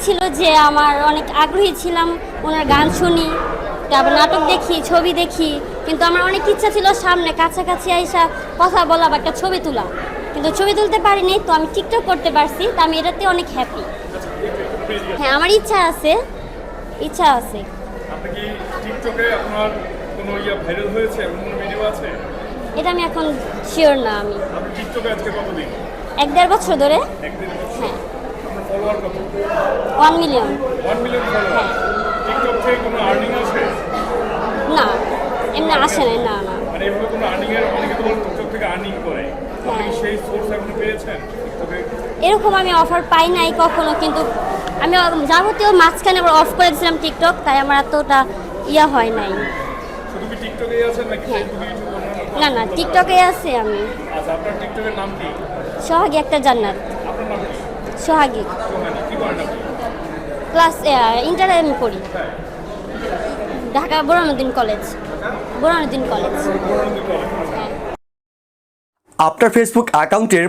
ছিল যে আমার অনেক আগ্রহী ছিলাম, ওনার গান শুনি, তারপর নাটক দেখি, ছবি দেখি, কিন্তু আমার অনেক ইচ্ছা ছিল সামনে কাছাকাছি আইসা কথা বলা বা একটা ছবি তোলা, কিন্তু ছবি তুলতে পারিনি। তো আমি টিকটক করতে পারছি, তো আমি এটাতে অনেক হ্যাপি। হ্যাঁ, আমার ইচ্ছা আছে। আপনি কি টিকটকে আপনার কোনো ভাইরাল হয়েছে এমন কোনো ভিডিও আছে? এটা আমি এখন শিওর না। আপনি টিকটকে আজকে কতদিন? 1-1.5 বছর ধরে। একদিন? হ্যাঁ, আপনার ফলোয়ার কত? 1 মিলিয়ন। 1 million follower. টিকটক থেকে কোনো আর্নিং আসে? না, এমনি আসে না। না না, মানে এভাবে কোনো আর্নিং এর অনেকে তো টিকটক থেকে আর্নিং করে, আপনি কি সেই সোর্স এখন পেয়েছেন টিকটকে? এরকম আমি অফার পাই নাই কখনো, কিন্তু আমি যাবতীয় মাঝখানে আবার অফ করে দিয়েছিলাম টিকটক, তাই আমার এতটা হয় নাই। শুধু কি টিকটকেই আছেন নাকি ফেসবুক, ইউটিউব অন্যান্য? না, টিকটকে আছি আমি। আচ্ছা, আপনার টিকটকের নাম কি? সোহাগী একটা জান্নাত। আপনার নাম কি? সোহাগী। সোহানি। কি করেন আপনি? ক্লাস ইন্টারে আমি পড়ি, হ্যাঁ। ঢাকা বোরহানুদ্দিন কলেজ। বড় নদী কলেজ। হ্যাঁ। আপনার ফেসবুক অ্যাকাউন্টের